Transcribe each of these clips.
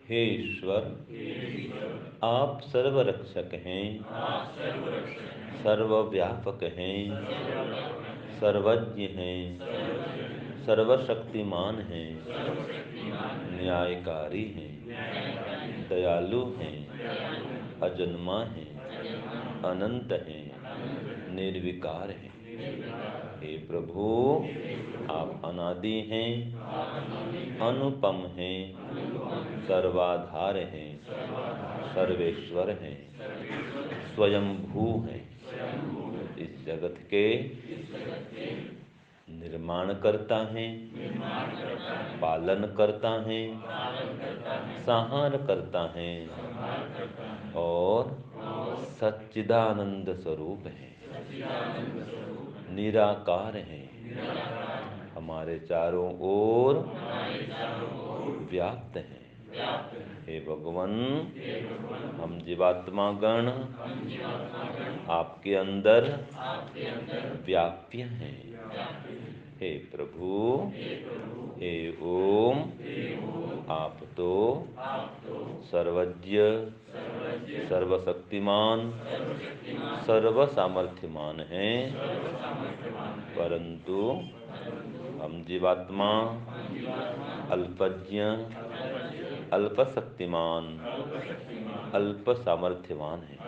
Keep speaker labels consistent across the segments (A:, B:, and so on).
A: हे ईश्वर, आप सर्वरक्षक हैं, सर्वव्यापक हैं, सर्वज्ञ हैं, सर्वशक्तिमान हैं, न्यायकारी हैं, दयालु हैं, अजन्मा हैं, अनंत हैं, निर्विकार हैं। हे प्रभु, आप अनादि हैं, अनुपम हैं, सर्वाधार हैं, सर्वेश्वर हैं, स्वयंभू हैं। इस जगत के निर्माण करता हैं, पालन करता हैं, संहार करता हैं और सच्चिदानंद स्वरूप हैं, निराकार हैं, हमारे चारों ओर व्याप्त हैं। हे भगवान, हम जीवात्मा गण आपके अंदर व्याप्य हैं। हे प्रभु, हे ओम, आप तो सर्वज्ञ, सर्वशक्तिमान, सर्वसामर्थ्यमान हैं, परंतु हम जीवात्मा अल्पज्ञ, अल्पशक्तिमान, अल्प सामर्थ्यवान हैं।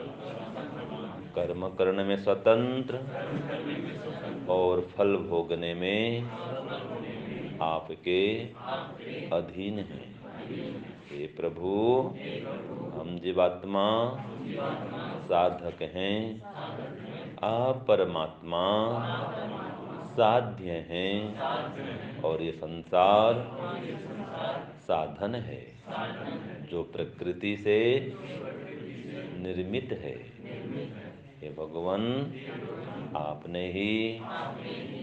A: कर्म करने में स्वतंत्र और फल भोगने में आपके अधीन हैं। हे प्रभु, हम जीवात्मा साधक हैं, आप परमात्मा साध्य हैं और ये संसार साधन है जो प्रकृति से निर्मित है। हे भगवान, आपने ही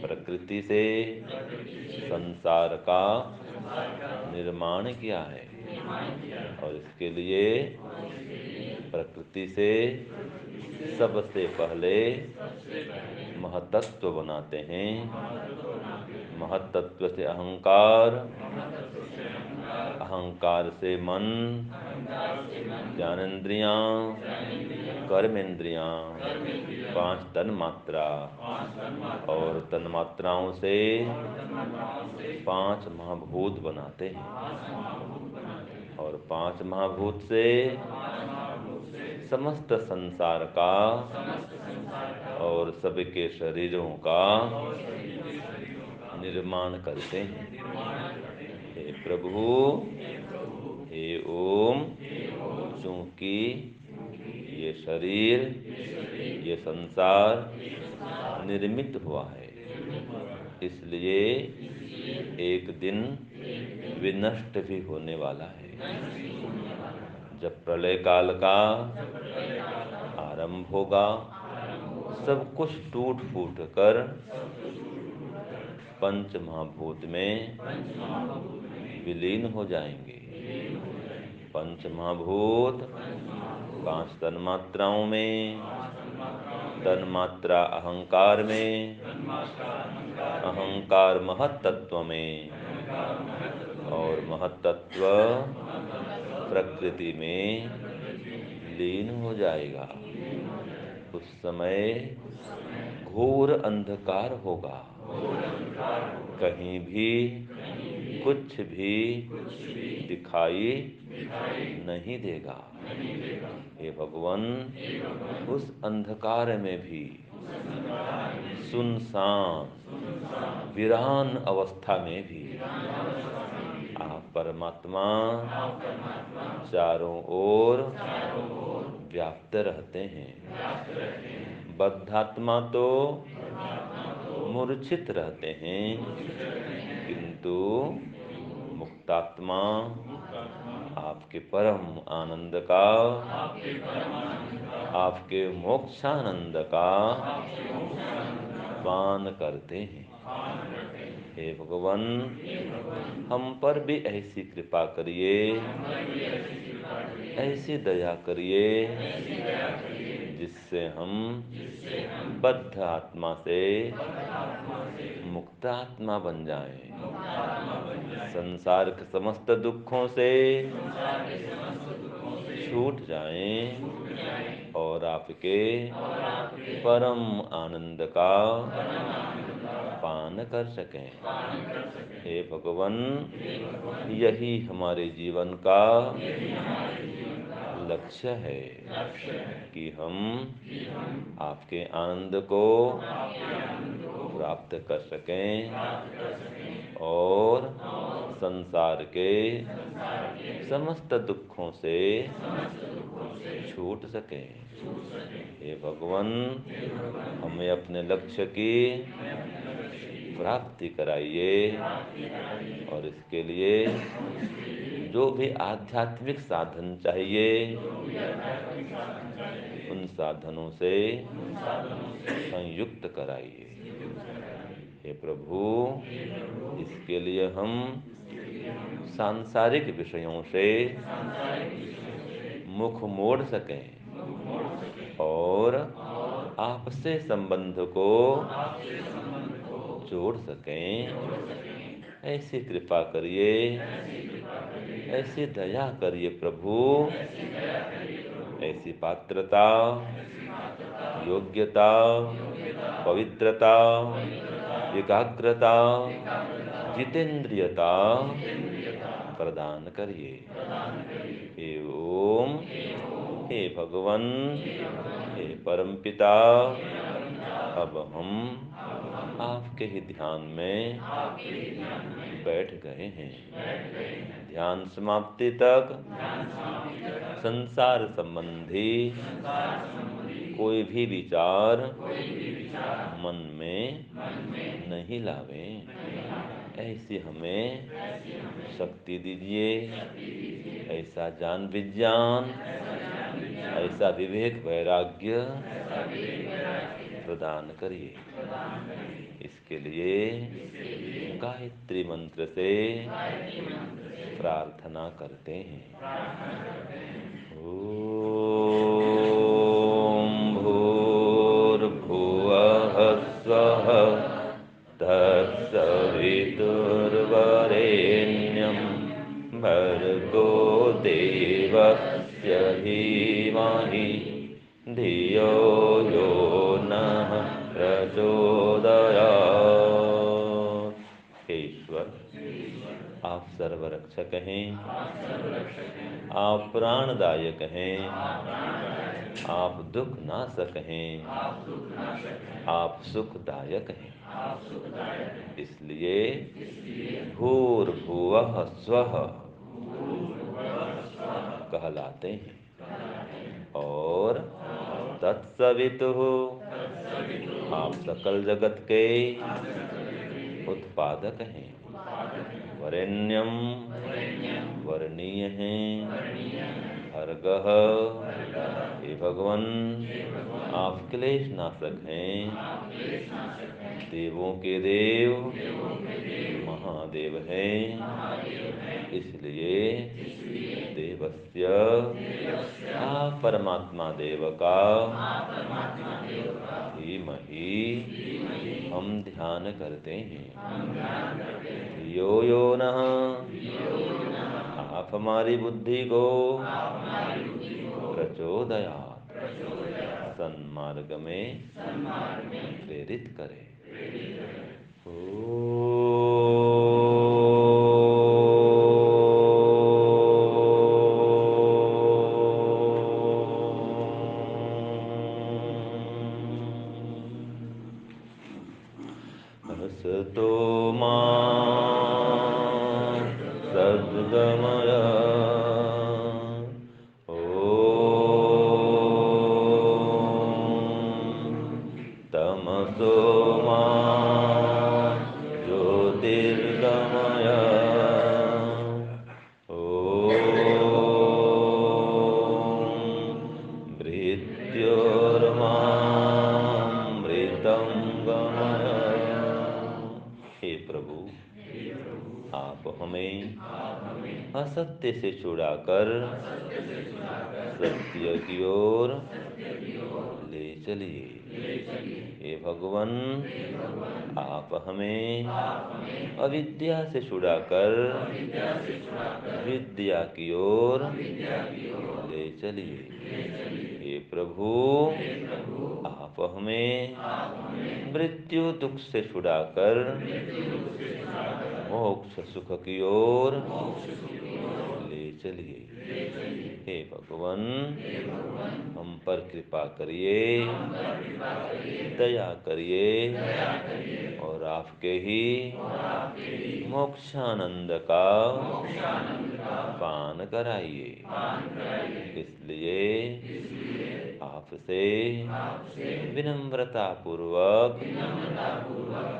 A: प्रकृति से संसार का निर्माण किया है और इसके लिए प्रकृति से सबसे पहले महतत्व बनाते हैं। महतत्व से अहंकार, अहंकार से मन, ज्ञानेंद्रियां, कर्मेंद्रियां, 5 तन्मात्रा और तन्मात्राओं से 5 महाभूत बनाते हैं और 5 महाभूत से समस्त संसार का और सबके शरीरों का निर्माण करते हैं। हे प्रभु, हे ओम, चूंकि ये शरीर ये संसार निर्मित हुआ है, इसलिए एक दिन विनष्ट भी होने वाला है। जब प्रलय काल का आरंभ होगा, सब कुछ टूट फूट कर पंच महाभूत में विलीन हो जाएंगे। पंच महाभूत 5 तन्मात्राओं में, तन्मात्रा अहंकार में, अहंकार महत्तत्व में और महत्तत्व प्रकृति में लीन हो जाएगा। उस समय घोर अंधकार होगा, कहीं भी कुछ भी दिखाई नहीं देगा। हे भगवान, उस अंधकार में भी सुनसान वीरान अवस्था में भी आप परमात्मा चारों ओर व्याप्त रहते हैं। बद्धात्मा तो मूर्छित रहते हैं, किंतु मुक्तात्मा आपके परम आनंद का, आपके मोक्षानंद का पान करते हैं। हे भगवान, हम पर भी ऐसी कृपा करिए, ऐसी दया करिए, जिससे हम बद्ध आत्मा से मुक्त आत्मा बन जाएं, संसार के समस्त दुखों से छूट जाएं और आपके परम आनंद का पान कर सकें। हे भगवान, यही हमारे जीवन का लक्ष्य है कि हम आपके आनंद को प्राप्त कर सकें और संसार के समस्त दुखों से छूट सकें। हे भगवान, हमें अपने लक्ष्य की प्राप्ति कराइए और इसके लिए जो भी आध्यात्मिक साधन चाहिए, उन साधनों से संयुक्त कराइए। हे प्रभु, इसके लिए हम सांसारिक विषयों से मुख मोड़ सकें और आपसे संबंध को जोड़ सकें, ऐसी कृपा करिए, ऐसी दया करिए प्रभु, ऐसी पात्रता, योग्यता, पवित्रता, एकाग्रता, जितेंद्रियता प्रदान करिए। हे ओम, हे भगवान, हे परमपिता, अब हम आपके ही ध्यान में बैठ गए हैं। ध्यान समाप्ति तक संसार संबंधी कोई भी विचार मन में नहीं लावें। ऐसी हमें शक्ति दीजिए, ऐसा ज्ञान विज्ञान, ऐसा विवेक वैराग्य प्रदान करिए। इसके लिए गायत्री मंत्र से प्रार्थना करते हैं। ओम भूर्भुवः स्वः तत्सवितुर्वरेण्यं भर्गो देवस्य धीमहि धियो यो नः प्रचोदयात्। हे ईश्वर, आप सर्वरक्षक हैं, आप प्राणदायक हैं, आप दुख नाशक हैं, आप सुखदायक हैं। इसलिए भूर्भुवः स्वः कहलाते हैं और तत्सवितुः आप सकल जगत के उत्पादक हैं। वरेण्यम वर्णीय हैं। भर्गः हे भगवान आप क्लेश नाशक हैं। देवों के देव महादेव हैं। इसलिए देवस्य आप परमात्मा देव का धीमहि हम ध्यान करते हैं। धियो यो नः आप हमारी बुद्धि को प्रचोदयात् सन्मार्ग में प्रेरित करें। असतो मा सद्गमय तमसो मा ज्योतिर्गमय मृत्योर्मामृतं गमय। हे प्रभु आप हमें असत्य से छुड़ाकर सत्य की ओर ले चलिए। हे भगवान आप हमें अविद्या से छुड़ाकर विद्या की ओर ले चलिए। हे प्रभु आप हमें मृत्यु दुख से छुड़ाकर मोक्ष सुख की ओर ले चलिए। हे भगवान हम पर कृपा करिए, दया करिए और आपके ही मोक्षानंद का पान कराइए। इसलिए आपसे विनम्रता पूर्वक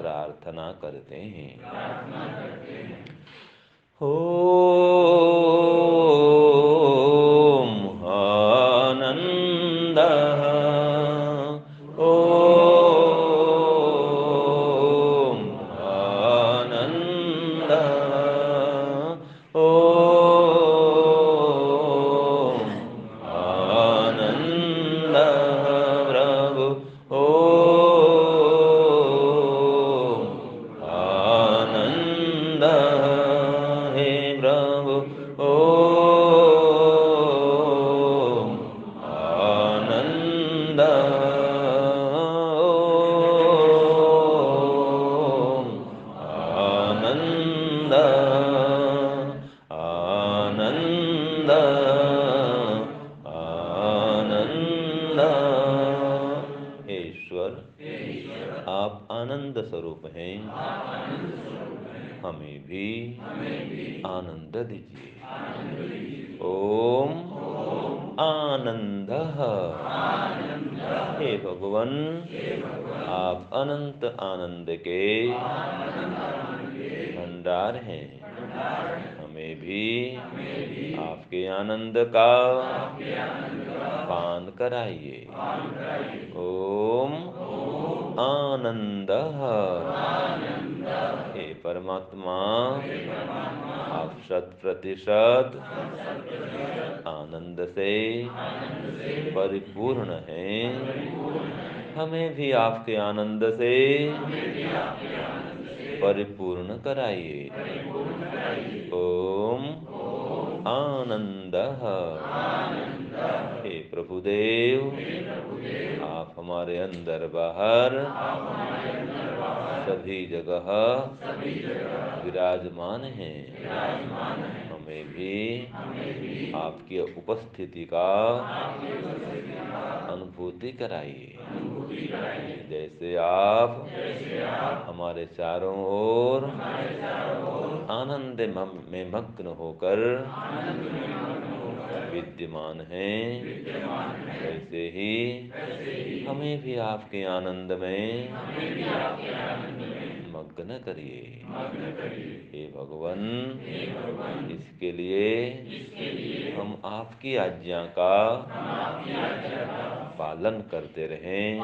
A: प्रार्थना करते हैं। ओम आनंदः ओम आनंदः ओम आनंदः प्रभु ओम आनंदः हे प्रभु ओम आनंदः ओम आनंदः आनंदः आनंदः। हे ईश्वर आप आनंद स्वरूप हैं। हमें भी आनंद दीजिए। ओम आनंदः। हे भगवान आप अनंत आनंद के भंडार हैं। हमें भी आपके आनंद का पान कराइए। ओम आनंदः। हे परमात्मा आप 100% आनंद से परिपूर्ण हैं। हमें भी आपके आनंद से परिपूर्ण कराइए। ओम आनंदः। हे प्रभुदेव आप हमारे अंदर बाहर सभी जगह विराजमान हैं। हमें भी आपकी उपस्थिति का अनुभूति कराइए। जैसे आप हमारे चारों ओर आनंद में मग्न होकर विद्यमान हैं, वैसे ही हमें भी आपके आनंद में मग्न करिए। हे भगवान, इसके लिए हम आपकी आज्ञा का पालन करते रहें,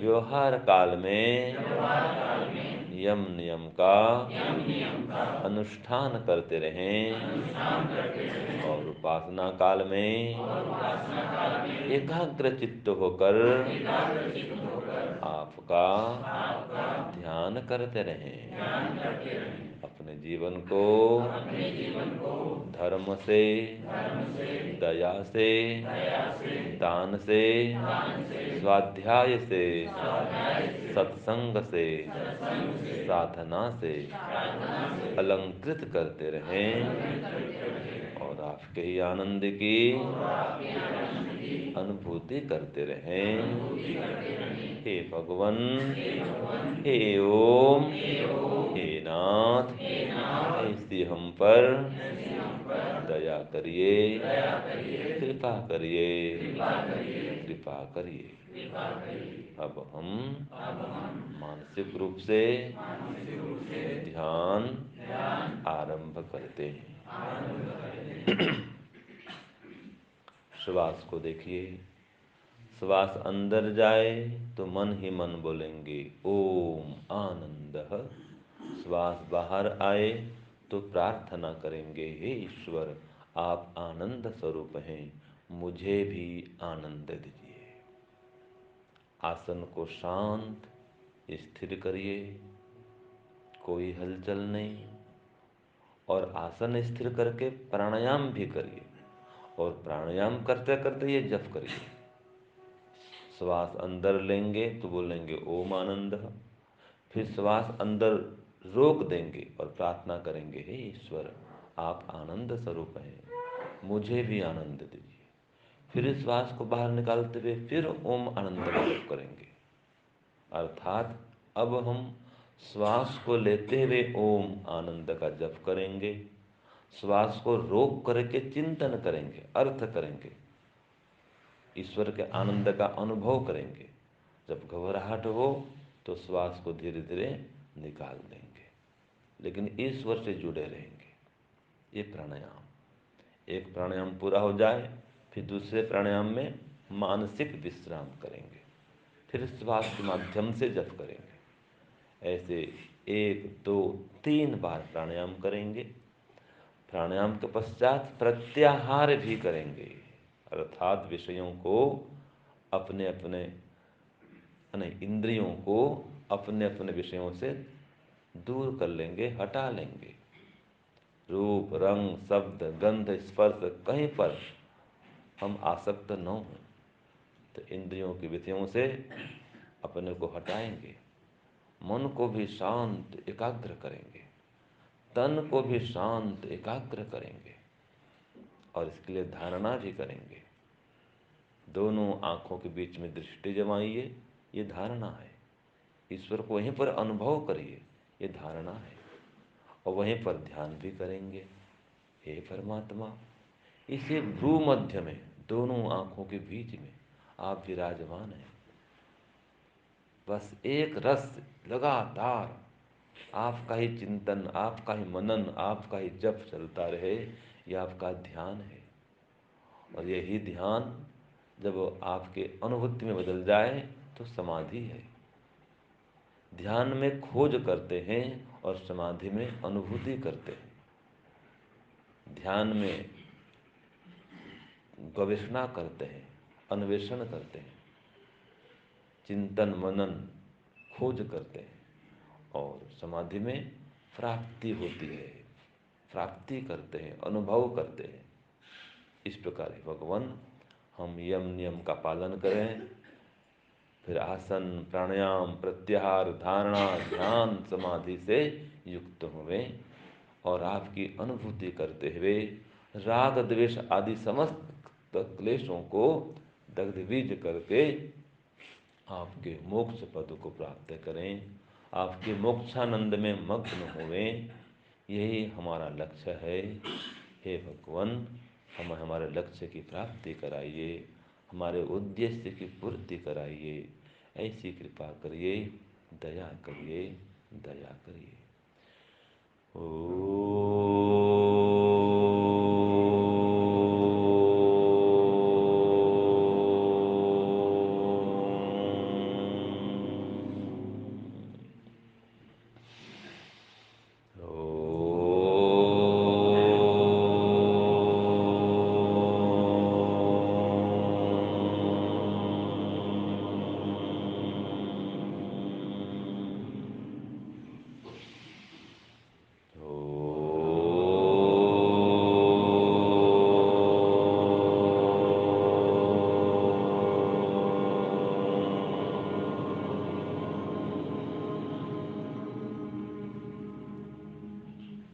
A: व्यवहार काल में यम नियम का अनुष्ठान करते रहें, और उपासना काल में एकाग्र चित्त होकर आपका ध्यान करते रहें। अपने जीवन को धर्म से, दया से, दान से, स्वाध्याय से, सत्संग से, साधना से अलंकृत करते रहें, और आपके ही आनंद की अनुभूति करते रहें। हे भगवान, हे ओम, हे नाथ, ऐसी हम पर दया करिए, कृपा करिए, कृपा करिए। अब हम मानसिक रूप से ध्यान आरंभ करते हैं। श्वास को देखिए। श्वास अंदर जाए तो मन ही मन बोलेंगे ओम आनंदः। श्वास बाहर आए तो प्रार्थना करेंगे, हे ईश्वर, आप आनंद स्वरूप हैं, मुझे भी आनंद दीजिए। आसन को शांत स्थिर करिए, कोई हलचल नहीं, और आसन स्थिर करके प्राणायाम भी करिए, और प्राणायाम करते करते ये जप करिए। श्वास अंदर लेंगे तो बोलेंगे ओम आनंद, फिर श्वास अंदर रोक देंगे और प्रार्थना करेंगे, हे ईश्वर, आप आनंद स्वरूप हैं, मुझे भी आनंद दीजिए। फिर श्वास को बाहर निकालते हुए फिर ओम आनंद का जप करेंगे। अर्थात अब हम श्वास को लेते हुए ओम आनंद का जप करेंगे, श्वास को रोक करके चिंतन करेंगे, अर्थ करेंगे, ईश्वर के आनंद का अनुभव करेंगे। जब घबराहट हो तो श्वास को धीरे धीरे निकाल देंगे, लेकिन ईश्वर से जुड़े रहेंगे। ये प्राणायाम, एक प्राणायाम पूरा हो जाए फिर दूसरे प्राणायाम में मानसिक विश्राम करेंगे, फिर श्वास के माध्यम से जप करेंगे। ऐसे 1, 2, 3 बार प्राणायाम करेंगे। प्राणायाम के पश्चात प्रत्याहार भी करेंगे, अर्थात विषयों को अपने अपने इंद्रियों को अपने अपने विषयों से दूर कर लेंगे, हटा लेंगे। रूप, रंग, शब्द, गंध, स्पर्श कहीं पर हम आसक्त न हों, तो इंद्रियों के विषयों से अपने को हटाएंगे। मन को भी शांत एकाग्र करेंगे, तन को भी शांत एकाग्र करेंगे, और इसके लिए धारणा भी करेंगे। दोनों आँखों के बीच में दृष्टि जमाइए, ये धारणा है। ईश्वर को वहीं पर अनुभव करिए, ये धारणा है। और वहीं पर ध्यान भी करेंगे, हे परमात्मा, इसी भ्रू मध्य में, दोनों आँखों के बीच में आप विराजमान हैं। बस एक रस लगातार आपका ही चिंतन, आपका ही मनन, आपका ही जप चलता रहे, ये आपका ध्यान है। और यही ध्यान जब आपके अनुभूति में बदल जाए तो समाधि है। ध्यान में खोज करते हैं और समाधि में अनुभूति करते हैं। ध्यान में गवेषणा करते हैं, अन्वेषण करते हैं, चिंतन मनन खोज करते हैं, और समाधि में प्राप्ति होती है, प्राप्ति करते हैं, अनुभव करते हैं। इस प्रकार भगवान हम यम नियम का पालन करें, फिर आसन, प्राणायाम, प्रत्याहार, धारणा, ध्यान, समाधि से युक्त हुए, और आपकी अनुभूति करते हुए राग द्वेष आदि समस्त क्लेशों को दग्धबीज करके आपके मोक्ष पद को प्राप्त करें, आपके मोक्षानंद में मग्न हुए। यही हमारा लक्ष्य है। हे भगवान, हमें हमारे लक्ष्य की प्राप्ति कराइए, हमारे उद्देश्य की पूर्ति कराइए। ऐसी कृपा करिए, दया करिए, दया करिए।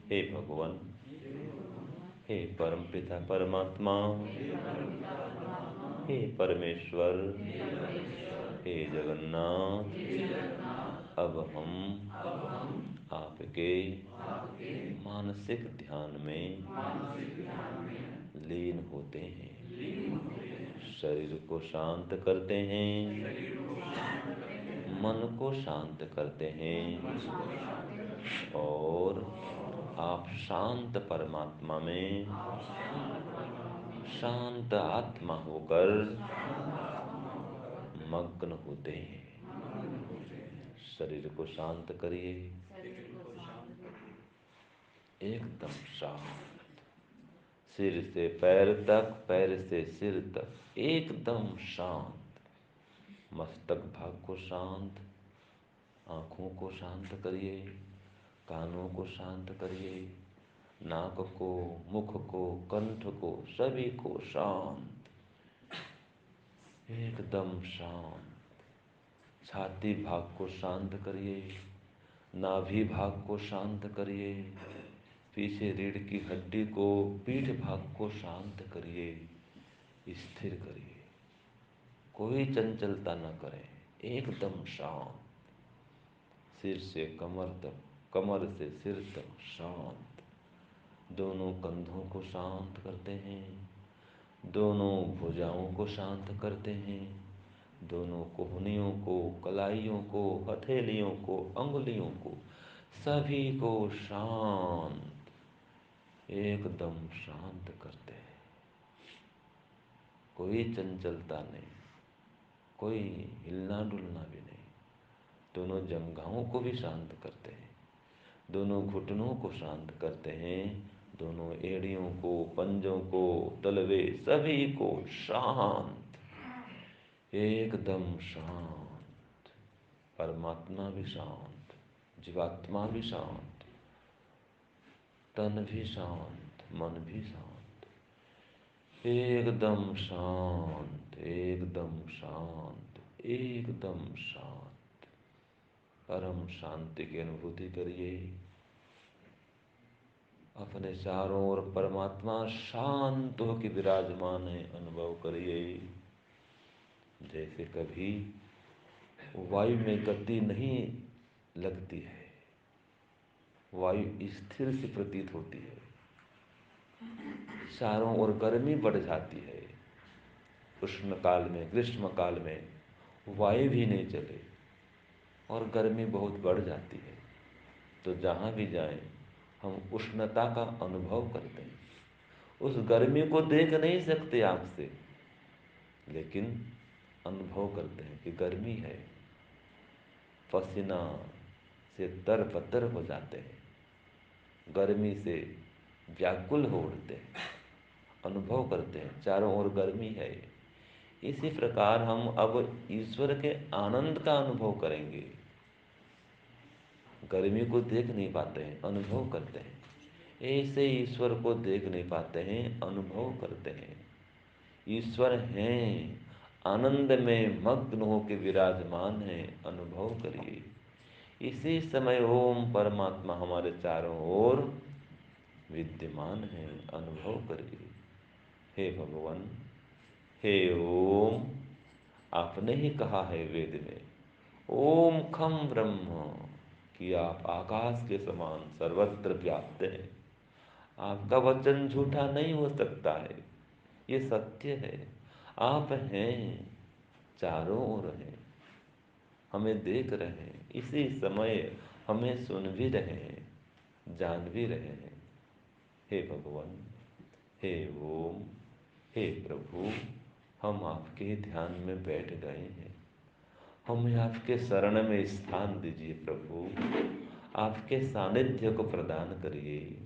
A: हे भगवान, हे परमपिता परमात्मा, हे परमेश्वर, हे जगन्नाथ, अब हम आपके मानसिक ध्यान में लीन होते हैं। शरीर को शांत करते हैं, मन को शांत करते हैं और आप शांत परमात्मा में शांत आत्मा होकर मग्न होते हैं। शरीर को शांत करिए, एकदम शांत, सिर से पैर तक, पैर से सिर तक एकदम शांत। मस्तक भाग को शांत, आँखों को शांत करिए, कानों को शांत करिए, नाक को, मुख को, कंठ को, सभी को शांत, एकदम शांत। छाती भाग को शांत करिए, नाभि भाग को शांत करिए, पीछे रीढ़ की हड्डी को, पीठ भाग को शांत करिए, स्थिर करिए। कोई चंचलता न करें, एकदम शांत। सिर से कमर तक, कमर से सिर तक शांत। दोनों कंधों को शांत करते हैं, दोनों भुजाओं को शांत करते हैं, दोनों कोहनियों को, कलाइयों को, हथेलियों को, अंगुलियों को, सभी को शांत, एकदम शांत करते हैं। कोई चंचलता नहीं, कोई हिलना डुलना भी नहीं। दोनों जंघाओं को भी शांत करते हैं, दोनों घुटनों को शांत करते हैं, दोनों एड़ियों को, पंजों को, तलवे सभी को शांत, एकदम शांत। परमात्मा भी शांत, जीवात्मा भी शांत, तन भी शांत, मन भी शांत, एकदम शांत, एकदम शांत, एकदम शांत। परम शांति की अनुभूति करिए। अपने चारों ओर परमात्मा शांत होकर विराजमान है, अनुभव करिए। जैसे कभी वायु में गति नहीं लगती है, वायु स्थिर सी प्रतीत होती है, चारों ओर गर्मी बढ़ जाती है। उष्ण काल में, ग्रीष्म काल में वायु भी नहीं चले और गर्मी बहुत बढ़ जाती है, तो जहाँ भी जाएं हम उष्णता का अनुभव करते हैं। उस गर्मी को देख नहीं सकते आँख से, लेकिन अनुभव करते हैं कि गर्मी है। पसीना से तरबतर हो जाते हैं, गर्मी से व्याकुल हो उठते हैं, अनुभव करते हैं चारों ओर गर्मी है। इसी प्रकार हम अब ईश्वर के आनंद का अनुभव करेंगे। गर्मी को देख नहीं पाते हैं, अनुभव करते हैं। ऐसे ईश्वर को देख नहीं पाते हैं, अनुभव करते हैं। ईश्वर हैं, आनंद में मग्न होकर विराजमान हैं, अनुभव करिए। इसी समय ओम परमात्मा हमारे चारों ओर विद्यमान है, अनुभव करिए। हे भगवान, हे ओम, आपने ही कहा है वेद में, ओम खम ब्रह्म, कि आप आकाश के समान सर्वत्र व्याप्त हैं। आपका वचन झूठा नहीं हो सकता है, ये सत्य है। आप हैं, चारों ओर हैं, हमें देख रहे हैं, इसी समय हमें सुन भी रहे हैं, जान भी रहे हैं। हे भगवान, हे ओम, हे प्रभु, हम आपके ध्यान में बैठ गए हैं। हमें आपके शरण में स्थान दीजिए प्रभु, आपके सानिध्य को प्रदान करिए।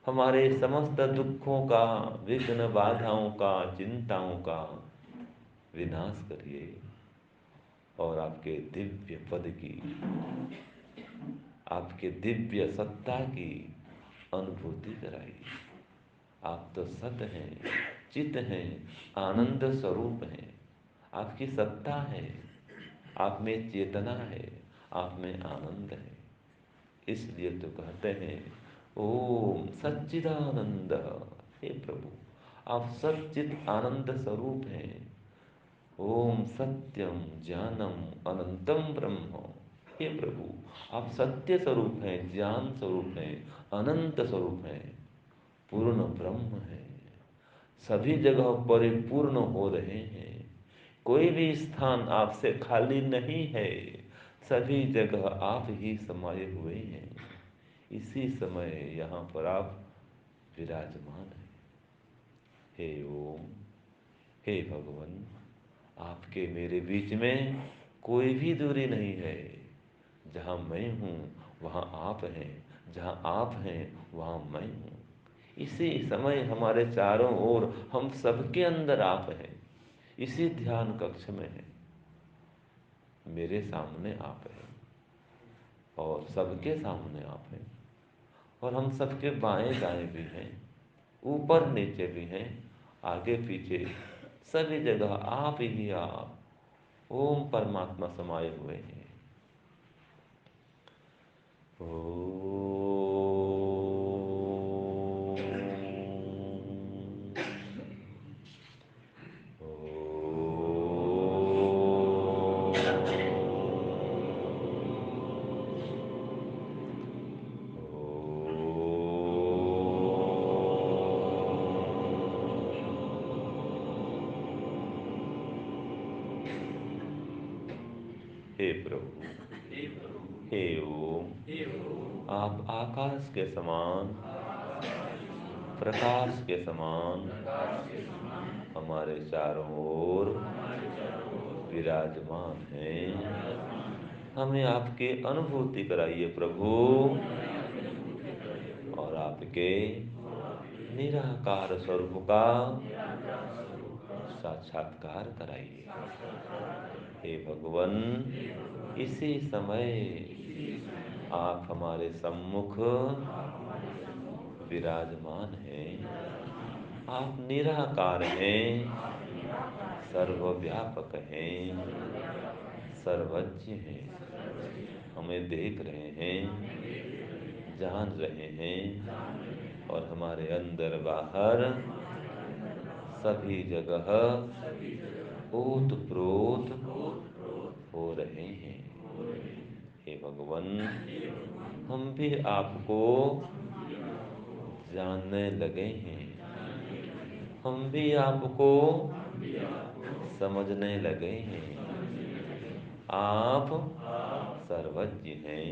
A: हमारे समस्त दुखों का, विघ्न बाधाओं का, चिंताओं का विनाश करिए और आपके दिव्य पद की, आपके दिव्य सत्ता की अनुभूति कराइए। आप तो सत हैं, चित हैं, आनंद स्वरूप हैं। आपकी सत्ता है, आप में चेतना है, आप में आनंद है। इसलिए तो कहते हैं ओम सच्चिदानंद। हे प्रभु, आप सच्चित आनंद स्वरूप हैं। ओम सत्यम ज्ञानम अनंतम ब्रह्म। हे प्रभु, आप सत्य स्वरूप हैं, ज्ञान स्वरूप हैं, अनंत स्वरूप हैं, पूर्ण ब्रह्म हैं, सभी जगह परिपूर्ण हो रहे हैं। कोई भी स्थान आपसे खाली नहीं है, सभी जगह आप ही समाये हुए हैं। इसी समय यहाँ पर आप विराजमान हैं। हे ओम, हे भगवान, आपके मेरे बीच में कोई भी दूरी नहीं है। जहाँ मैं हूँ वहाँ आप हैं, जहाँ आप हैं वहाँ मैं हूँ। इसी समय हमारे चारों ओर, हम सबके अंदर आप हैं। इसी ध्यान कक्ष में हैं, मेरे सामने आप हैं और सबके सामने आप हैं, और हम सबके बाएं दाएं भी हैं, ऊपर नीचे भी हैं, आगे पीछे सभी जगह आप ही आप, ओम परमात्मा समाये हुए हैं। हे प्रभु, हे ओम, आप आकाश के समान, प्रकाश के समान हमारे चारों ओर विराजमान हैं। हमें आपकी अनुभूति कराइए प्रभु, और आपके निराकार स्वरूप का साक्षात्कार कराइए। हे भगवान, इसी समय आप हमारे सम्मुख विराजमान हैं। आप निराकार हैं, सर्वव्यापक हैं, सर्वज्ञ हैं, हमें देख रहे हैं, जान रहे हैं, और हमारे अंदर बाहर सभी जगह ओतप्रोत हो रहे हैं। हे भगवान, हम भी आपको जानने लगे हैं, हम भी आपको समझने लगे हैं। आप सर्वज्ञ हैं,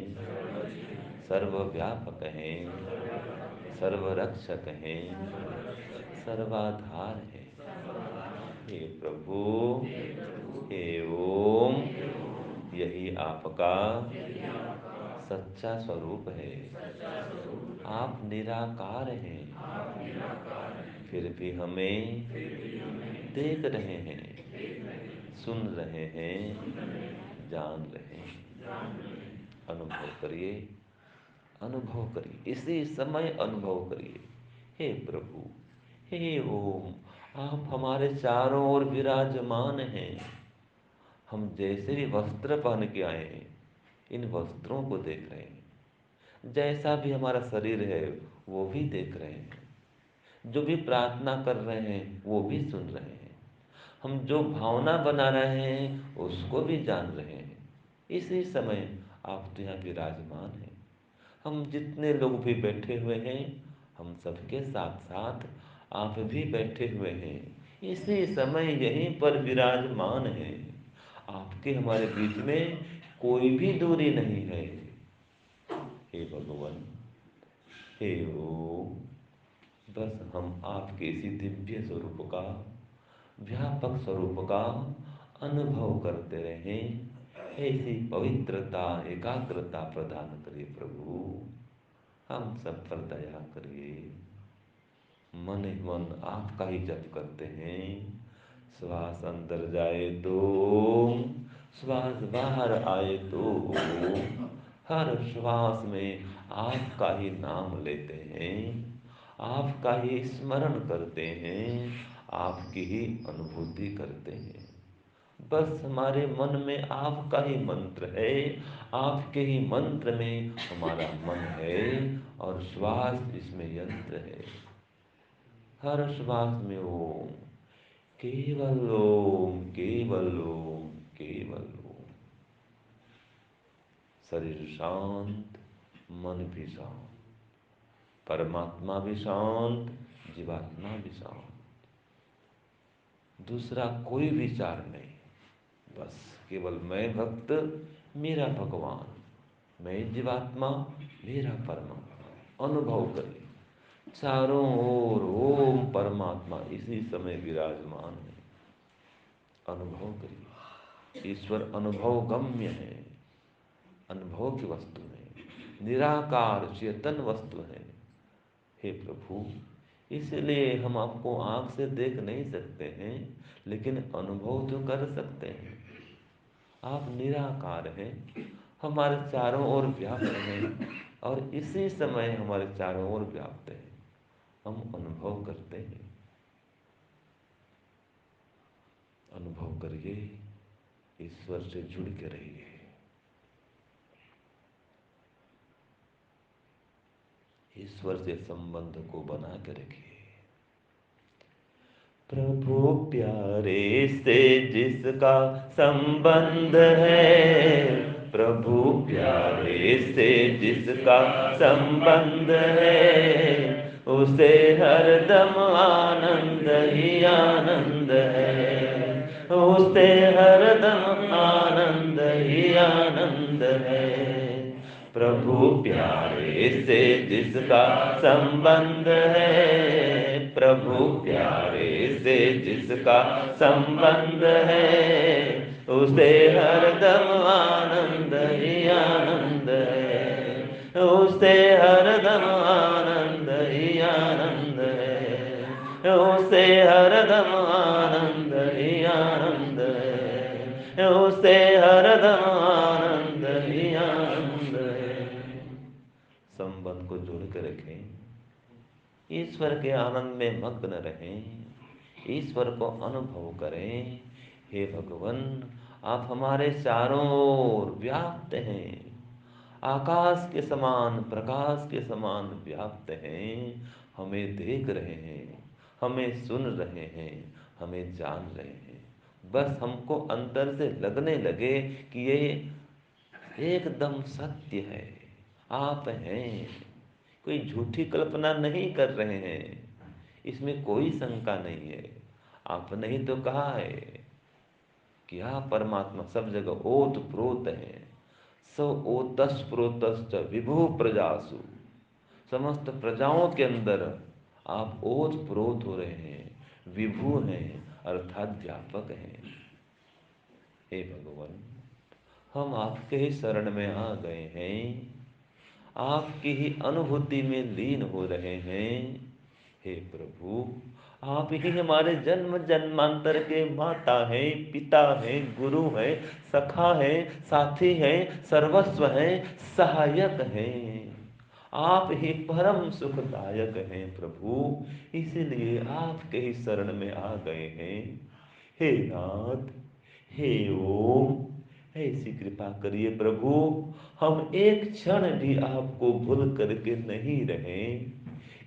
A: सर्वव्यापक हैं, सर्वरक्षक हैं, सर्वाधार हैं। हे प्रभु, हे ओम, यही आपका सच्चा स्वरूप है। आप निराकार हैं, फिर भी हमें देख रहे हैं, सुन रहे हैं, जान रहे हैं। अनुभव करिए, अनुभव करिए, इसी समय अनुभव करिए। हे प्रभु, हे ओम, आप हमारे चारों ओर विराजमान हैं। हम जैसे भी वस्त्र पहन के आए हैं, इन वस्त्रों को देख रहे हैं। जैसा भी हमारा शरीर है वो भी देख रहे हैं। जो भी प्रार्थना कर रहे हैं वो भी सुन रहे हैं। हम जो भावना बना रहे हैं उसको भी जान रहे हैं। इसी समय आप तो यहाँ विराजमान हैं। हम जितने लोग भी बैठे हुए हैं, हम सबके साथ साथ आप भी बैठे हुए हैं, इसी समय यहीं पर विराजमान हैं। आपके हमारे बीच में कोई भी दूरी नहीं है। हे भगवान, हे ओम, बस हम आपके इसी दिव्य स्वरूप का, व्यापक स्वरूप का अनुभव करते रहें। ऐसी पवित्रता, एकाग्रता प्रदान करिए प्रभु, हम सब पर दया करिए। मन ही मन आपका ही जप करते हैं। श्वास अंदर जाए तो ओम, श्वास बाहर आए तो ओम। हर श्वास में आपका ही नाम लेते हैं, आपका ही स्मरण करते हैं, आपकी ही अनुभूति करते हैं। बस हमारे मन में आपका ही मंत्र है, आपके ही मंत्र में हमारा मन है, और श्वास इसमें यंत्र है। हर श्वास में ओम, केवल ओम, केवल ओम, केवल ओम। शरीर शांत, मन भी शांत, परमात्मा भी शांत, जीवात्मा भी शांत, दूसरा कोई विचार नहीं। बस केवल मैं भक्त, मेरा भगवान, मैं जीवात्मा, मेरा परमात्मा। अनुभव करिए चारों ओर ओम परमात्मा इसी समय विराजमान है। अनुभव करिए, ईश्वर अनुभव गम्य है, अनुभव की वस्तु है, निराकार चेतन वस्तु है। हे प्रभु, इसलिए हम आपको आंख से देख नहीं सकते हैं, लेकिन अनुभव तो कर सकते हैं। आप निराकार हैं, हमारे चारों ओर व्याप्त हैं, और इसी समय हमारे चारों ओर व्याप्त हैं। हम अनुभव करते हैं। अनुभव करिए, ईश्वर से जुड़ के रहिए। ईश्वर से संबंध को बना के रखिए। प्रभु प्यारे से जिसका संबंध है, प्रभु प्यारे से जिसका संबंध है, उसे हरदम आनंद ही आनंद है, उसे हरदम आनंद ही आनंद है। प्रभु प्यारे से जिसका संबंध है, प्रभु प्यारे से जिसका संबंध है, उसे हरदम आनंद ही आनंद है, उसे हरदम आनंद ही आनंद है, उसे हरदम आनंद ही आनंद है, उसे हरदम आनंद ही आनंद है। संबंध को जोड़ के रखें, ईश्वर के आनंद में मग्न रहें, ईश्वर को अनुभव करें। हे भगवान, आप हमारे चारों ओर व्याप्त हैं, आकाश के समान, प्रकाश के समान व्याप्त हैं। हमें देख रहे हैं, हमें सुन रहे हैं, हमें जान रहे हैं। बस हमको अंतर से लगने लगे कि ये एकदम सत्य है, आप हैं, कोई झूठी कल्पना नहीं कर रहे हैं, इसमें कोई शंका नहीं है। आपने ही तो कहा है कि आप परमात्मा सब जगह ओत प्रोत है। स ओतस प्रोतश्च विभु प्रजासु, समस्त प्रजाओं के अंदर आप ओत प्रोत हो रहे हैं, विभु हैं, अर्थात व्यापक हैं। हे भगवान, हम आपके ही शरण में आ गए हैं, आपकी ही अनुभूति में लीन हो रहे हैं। हे प्रभु, आप ही हमारे जन्म जन्मांतर के माता हैं, पिता हैं, गुरु हैं, सखा हैं, साथी हैं, सर्वस्व हैं, सहायक हैं। आप ही परम सुखदायक हैं प्रभु, इसलिए आपके ही शरण में आ गए हैं। हे नाथ, हे ओम, ऐसी कृपा करिए प्रभु, हम एक क्षण भी आपको भूल करके नहीं रहें।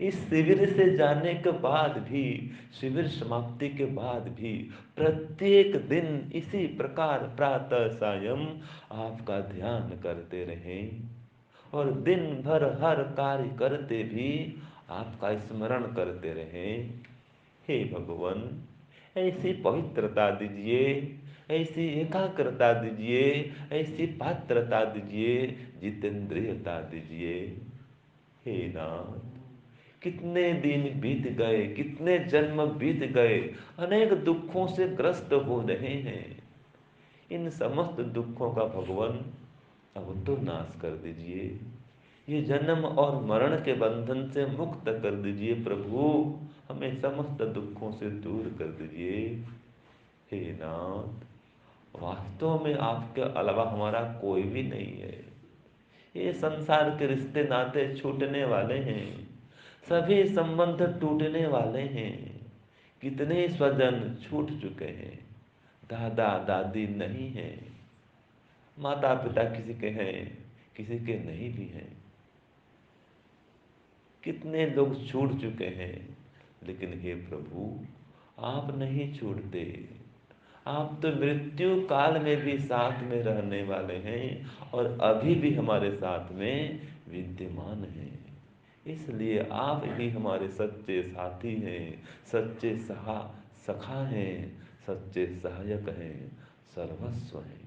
A: इस शिविर से जाने के बाद भी, शिविर समाप्ति के बाद भी प्रत्येक दिन इसी प्रकार प्रातः सायं आपका ध्यान करते रहें, और दिन भर हर कार्य करते भी आपका स्मरण करते रहें। हे भगवान, ऐसी पवित्रता दीजिए, ऐसी एकाग्रता दीजिए, ऐसी पात्रता दीजिए, जितेंद्रियता दीजिए। हे नाथ, कितने दिन बीत गए, कितने जन्म बीत गए, अनेक दुखों से ग्रस्त हो रहे हैं। इन समस्त दुखों का भगवान अब तो नाश कर दीजिए। ये जन्म और मरण के बंधन से मुक्त कर दीजिए प्रभु। हमें समस्त दुखों से दूर कर दीजिए। हे नाथ, वास्तव में आपके अलावा हमारा कोई भी नहीं है। ये संसार के रिश्ते नाते छूटने वाले हैं, सभी संबंध टूटने वाले हैं। कितने स्वजन छूट चुके हैं, दादा दादी नहीं है, माता पिता किसी के हैं, किसी के नहीं भी हैं। कितने लोग छूट चुके हैं, लेकिन हे प्रभु, आप नहीं छूटते। आप तो मृत्यु काल में भी साथ में रहने वाले हैं और अभी भी हमारे साथ में विद्यमान हैं। इसलिए आप ही हमारे सच्चे साथी हैं, सच्चे सखा हैं, सच्चे सहायक हैं, सर्वस्व हैं।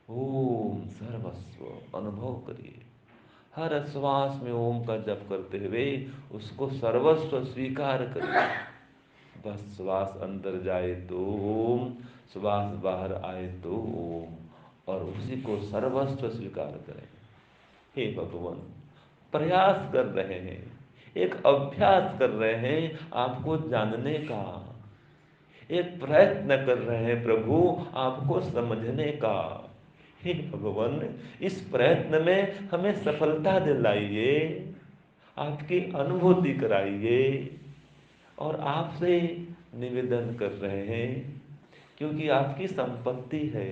A: ओम सर्वस्व अनुभव करिए। हर श्वास में ओम का जप करते हुए उसको सर्वस्व स्वीकार करिए। बस श्वास अंदर जाए तो ओम, श्वास बाहर आए तो ओम, और उसी को सर्वस्व स्वीकार करें। हे भगवान, प्रयास कर रहे हैं, एक अभ्यास कर रहे हैं आपको जानने का, एक प्रयत्न कर रहे हैं प्रभु आपको समझने का। हे भगवान, इस प्रयत्न में हमें सफलता दिलाइए, आपकी अनुभूति कराइए। और आपसे निवेदन कर रहे हैं, क्योंकि आपकी संपत्ति है,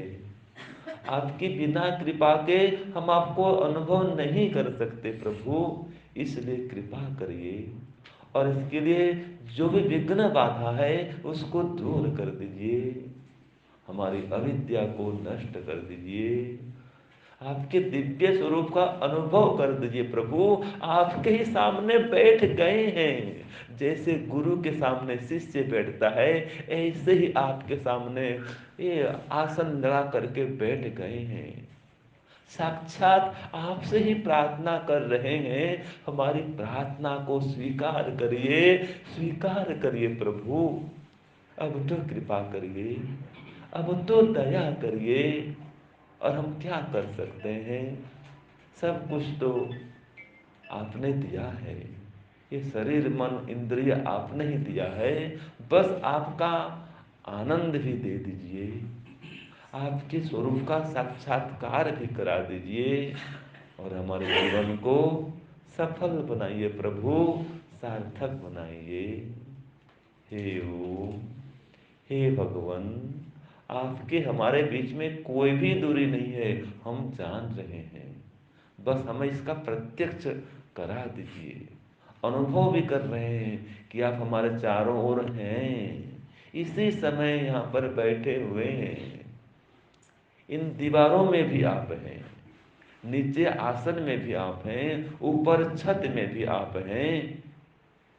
A: आपकी बिना कृपा के हम आपको अनुभव नहीं कर सकते प्रभु। इसलिए कृपा करिए और इसके लिए जो भी विघ्न बाधा है उसको दूर कर दीजिए, हमारी अविद्या को नष्ट कर दीजिए, आपके दिव्य स्वरूप का अनुभव कर दीजिए प्रभु। आपके ही सामने बैठ गए हैं, जैसे गुरु के सामने शिष्य बैठता है, ऐसे ही आपके सामने ये आसन लगा करके बैठ गए हैं। साक्षात आपसे ही प्रार्थना कर रहे हैं, हमारी प्रार्थना को स्वीकार करिए, स्वीकार करिए प्रभु। अब तो कृपा करिए, अब तो दया करिए। और हम क्या कर सकते हैं, सब कुछ तो आपने दिया है। ये शरीर मन इंद्रिय आपने ही दिया है, बस आपका आनंद भी दे दीजिए, आपके स्वरूप का साक्षात्कार भी करा दीजिए और हमारे जीवन को सफल बनाइए प्रभु, सार्थक बनाइए। हे ओम, हे भगवान, आपके हमारे बीच में कोई भी दूरी नहीं है, हम जान रहे हैं। बस हमें इसका प्रत्यक्ष करा दीजिए। अनुभव भी कर रहे हैं कि आप हमारे चारों ओर हैं, इसी समय यहाँ पर बैठे हुए हैं। इन दीवारों में भी आप हैं, नीचे आसन में भी आप हैं, ऊपर छत में भी आप हैं,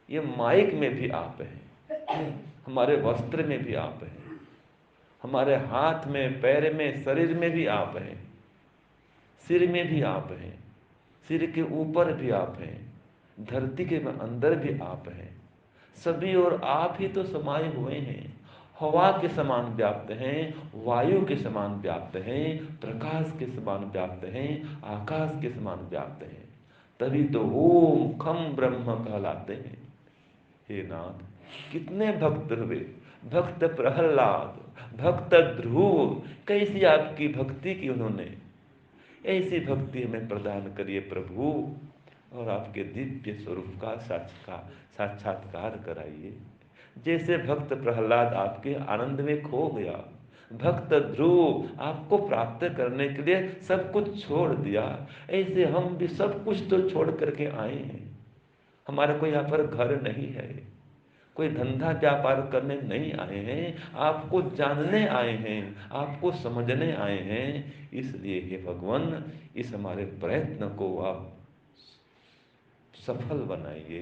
A: ये माइक में भी आप हैं, हमारे वस्त्र में भी आप हैं, हमारे हाथ में पैर में शरीर में भी आप हैं, सिर में भी आप हैं, सिर के ऊपर भी आप हैं, धरती के अंदर भी आप हैं। सभी और आप ही तो समाये हुए हैं। हवा के समान व्याप्त हैं, वायु के समान व्याप्त हैं, प्रकाश के समान व्याप्त हैं, आकाश के समान व्याप्त हैं। तभी तो ओम खम ब्रह्म कहलाते हैं। हे नाथ, कितने भक्त हुए, भक्त प्रहलाद, भक्त ध्रुव, कैसी आपकी भक्ति की उन्होंने। ऐसी भक्ति हमें प्रदान करिए प्रभु और आपके दिव्य स्वरूप का साक्षात्कार कराइए। जैसे भक्त प्रहलाद आपके आनंद में खो गया, भक्त ध्रुव आपको प्राप्त करने के लिए सब कुछ छोड़ दिया, ऐसे हम भी सब कुछ तो छोड़ करके आए हैं। हमारा कोई यहाँ पर घर नहीं है, कोई धंधा व्यापार करने नहीं आए हैं, आपको जानने आए हैं, आपको समझने आए हैं। इसलिए हे भगवान, इस हमारे प्रयत्न को आप सफल बनाइए,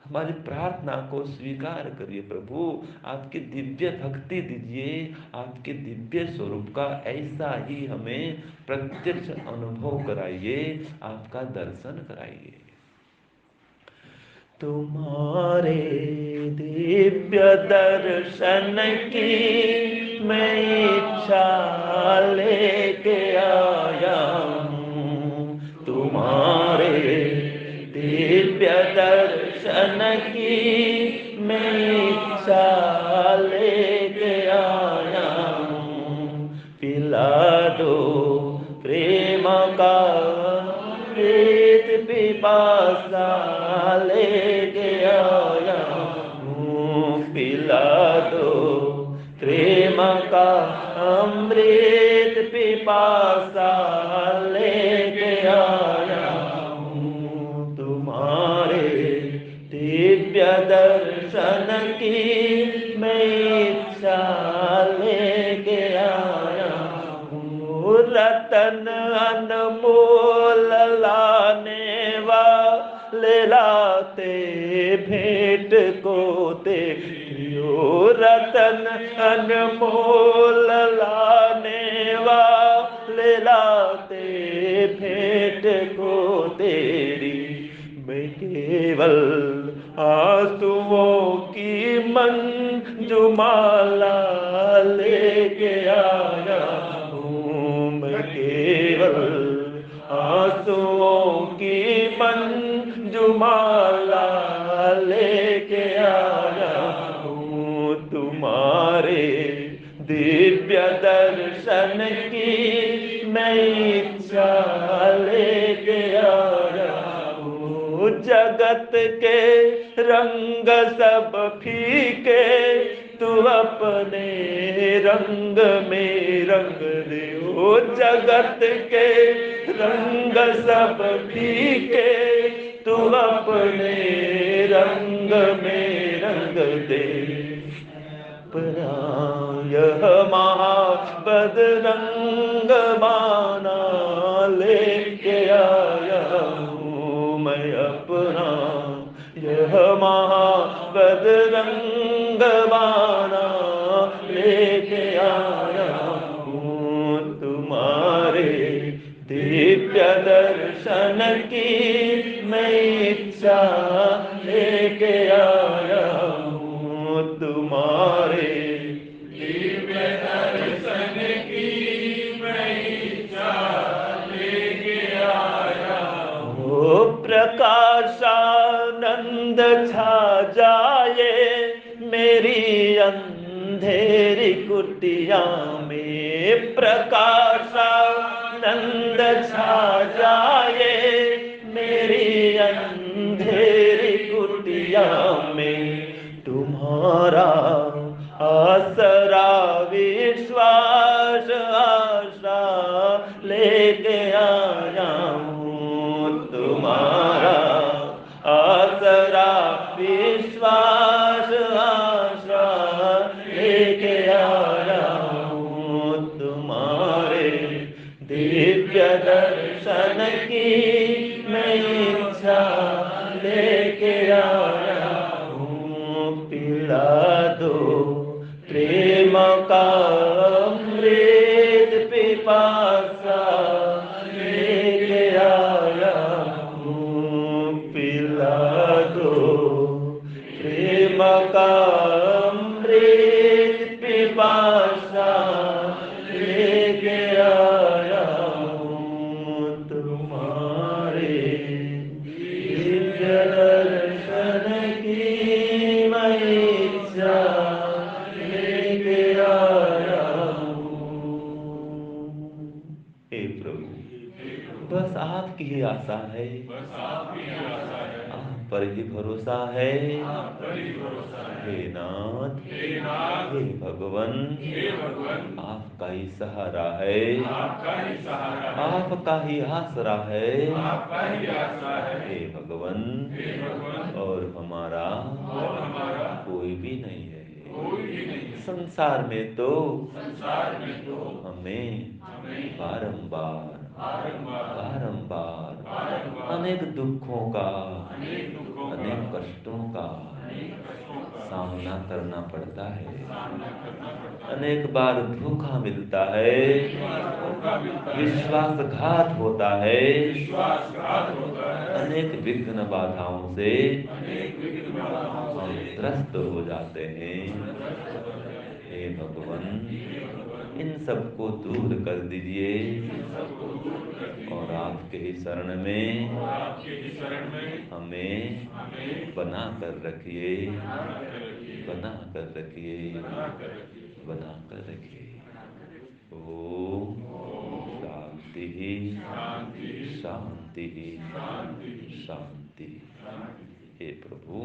A: हमारी प्रार्थना को स्वीकार करिए प्रभु। आपकी दिव्य भक्ति दीजिए, आपके दिव्य स्वरूप का ऐसा ही हमें प्रत्यक्ष अनुभव कराइए, आपका दर्शन कराइए। तुम्हारे दिव्य दर्शन की मैं इच्छा लेके आया हूँ। तुम्हारे दिव्य दर्शन की मैं इच्छा लेके आया हूँ। पिला दो प्रेम का अमृत पिपासा लेके आया हूँ। पिला दो प्रेम का अमृत पिपासा लेके आया हूँ। तुम्हारे दिव्य दर्शन की मैं इच्छा लेके आया हूँ। रतन अनमोल लाने वाले लाते भेंट को तेरियो। रतन अनमोल लाने वाले लाते भेंट को तेरी। मैं केवल आंसुओं की मंजुमाला लेके आया हूँ। मैं केवल आंसुओं की मंजुमाला लेके आया हूँ। तुम्हारे दिव्य दर्शन की मैं इच्छा लेके आया हूँ। जगत के रंग सब फीके, तू अपने रंग में रंग दे। ओ जगत के रंग सब फीके, तू अपने रंग में रंग दे। अपना यह महाबदरंग बाना लेके आया हूँ। मैं अपना यह महाबदरंग बाना लेके आया हूँ। तुम्हारे दिव्य दर्शन की मैं इच्छा लेके आया हूँ। तुम्हारे दिव्य दर्शन की मैं इच्छा लेके आया हूँ। प्रकाशानंद छा जाए मेरी अंधेरी कुटिया में। प्रकाशानंद छा जाए मेरी अंधेरी कुटिया में। तुम्हारा आसरा विश्वास आशा लेके आया हूँ। तुम्हारा आसरा विश्वास आशा लेके आया हूँ। तुम्हारे दिव्य दर्शन की मैं इच्छा लेके आया हूँ। पिला दो प्रेम का अमृत पिपासा लेके आया हूँ। पिला दो प्रेम का अमृत पिपासा लेके आया हूँ। तुम्हारे दिव्य दर्शन की मैं इच्छा लेके आया हूँ। हे प्रभु, बस आपकी ही आशा है, आप पर ही भरोसा है। हे नाथ, हे भगवन, आपका ही सहारा है, आपका ही आसरा है। हे भगवन, और हमारा कोई भी नहीं है। संसार में तो हमें बारंबार अनेक दुखों का अनेक कष्टों का सामना करना पड़ता है, अनेक बार धोखा मिलता है, विश्वासघात होता है, अनेक विघ्न बाधाओं से हम त्रस्त हो जाते हैं। हे भगवान, इन सबको दूर कर दीजिए और आपके ही शरण में हमें बना कर रखिए, बना कर रखिए, बना कर रखिए। ओम शांति शांति शांति। हे प्रभु,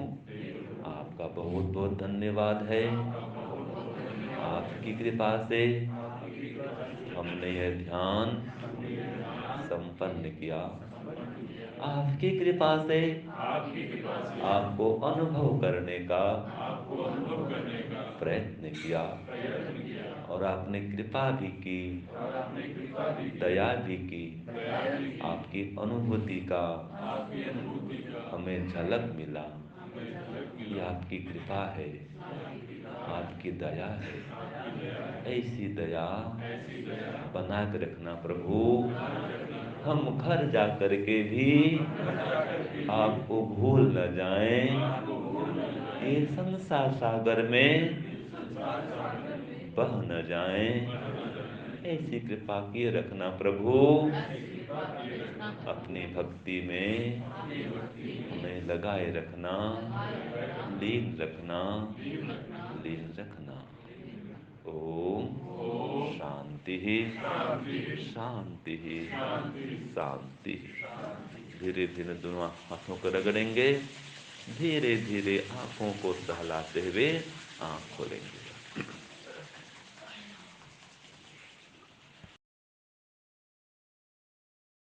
A: आपका बहुत बहुत धन्यवाद है। आपकी कृपा से हमने यह ध्यान संपन्न किया। आपकी कृपा से आपको अनुभव करने का प्रयत्न किया और आपने कृपा भी की, दया भी की। आपकी अनुभूति का हमें झलक मिला। ये आपकी कृपा है, आपकी दया है। ऐसी दया बना के रखना प्रभु। हम घर जा कर के भी आपको भूल न जाएं। ये संसार सागर में बह न जाएं। ऐसी कृपा किए रखना प्रभु। अपनी भक्ति में हमें लगाए रखना, लीन रखना, लीन रखना। ओम शांति शांति शांति। धीरे धीरे दोनों हाथों को रगड़ेंगे, धीरे धीरे आंखों को सहलाते हुए आंख खोलेंगे।